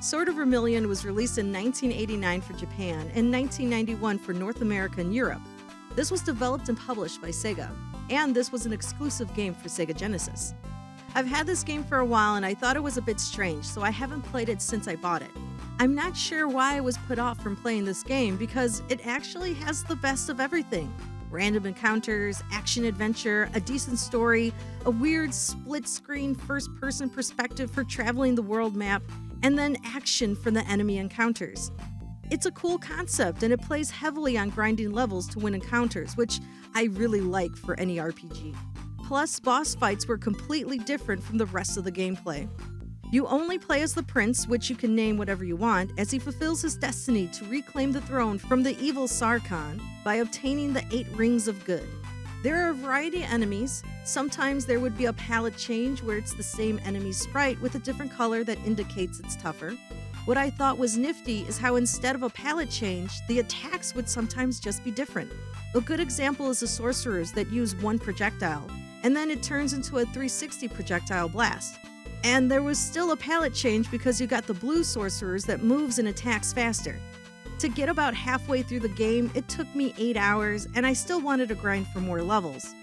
Sword of Vermilion was released in 1989 for Japan and 1991 for North America and Europe. This was developed and published by Sega, and this was an exclusive game for Sega Genesis. I've had this game for a while and I thought it was a bit strange, so I haven't played it since I bought it. I'm not sure why I was put off from playing this game because it actually has the best of everything. Random encounters, action-adventure, a decent story, a weird split-screen first-person perspective for traveling the world map, and then action for the enemy encounters. It's a cool concept, and it plays heavily on grinding levels to win encounters, which I really like for any RPG. Plus, boss fights were completely different from the rest of the gameplay. You only play as the prince, which you can name whatever you want, as he fulfills his destiny to reclaim the throne from the evil Sarkhan by obtaining the 8 Rings of Good. There are a variety of enemies. Sometimes there would be a palette change where it's the same enemy sprite with a different color that indicates it's tougher. What I thought was nifty is how instead of a palette change, the attacks would sometimes just be different. A good example is the sorcerers that use one projectile, and then it turns into a 360 projectile blast. And there was still a palette change because you got the blue sorcerers that moves and attacks faster. To get about halfway through the game, it took me 8 hours, and I still wanted to grind for more levels.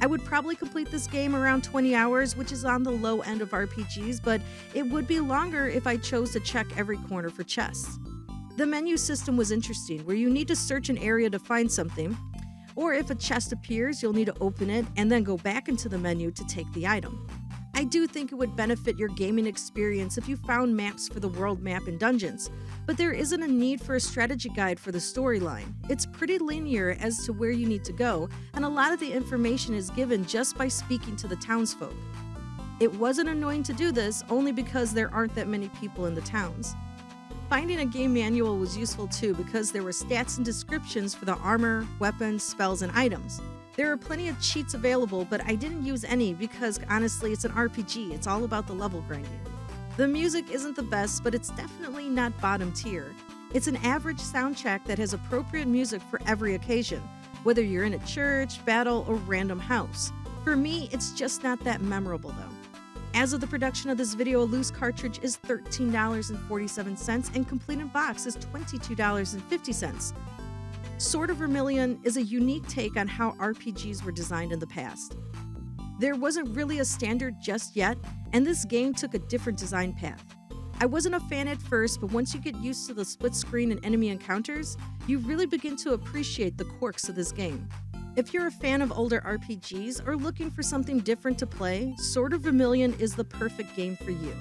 I would probably complete this game around 20 hours, which is on the low end of RPGs, but it would be longer if I chose to check every corner for chests. The menu system was interesting, where you need to search an area to find something, or if a chest appears, you'll need to open it and then go back into the menu to take the item. I do think it would benefit your gaming experience if you found maps for the world map and dungeons, but there isn't a need for a strategy guide for the storyline. It's pretty linear as to where you need to go, and a lot of the information is given just by speaking to the townsfolk. It wasn't annoying to do this only because there aren't that many people in the towns. Finding a game manual was useful too because there were stats and descriptions for the armor, weapons, spells, and items. There are plenty of cheats available, but I didn't use any because honestly it's an RPG, it's all about the level grinding. The music isn't the best, but it's definitely not bottom tier. It's an average soundtrack that has appropriate music for every occasion, whether you're in a church, battle, or random house. For me, it's just not that memorable though. As of the production of this video, a loose cartridge is $13.47 and complete in box is $22.50. Sword of Vermilion is a unique take on how RPGs were designed in the past. There wasn't really a standard just yet, and this game took a different design path. I wasn't a fan at first, but once you get used to the split screen and enemy encounters, you really begin to appreciate the quirks of this game. If you're a fan of older RPGs or looking for something different to play, Sword of Vermilion is the perfect game for you.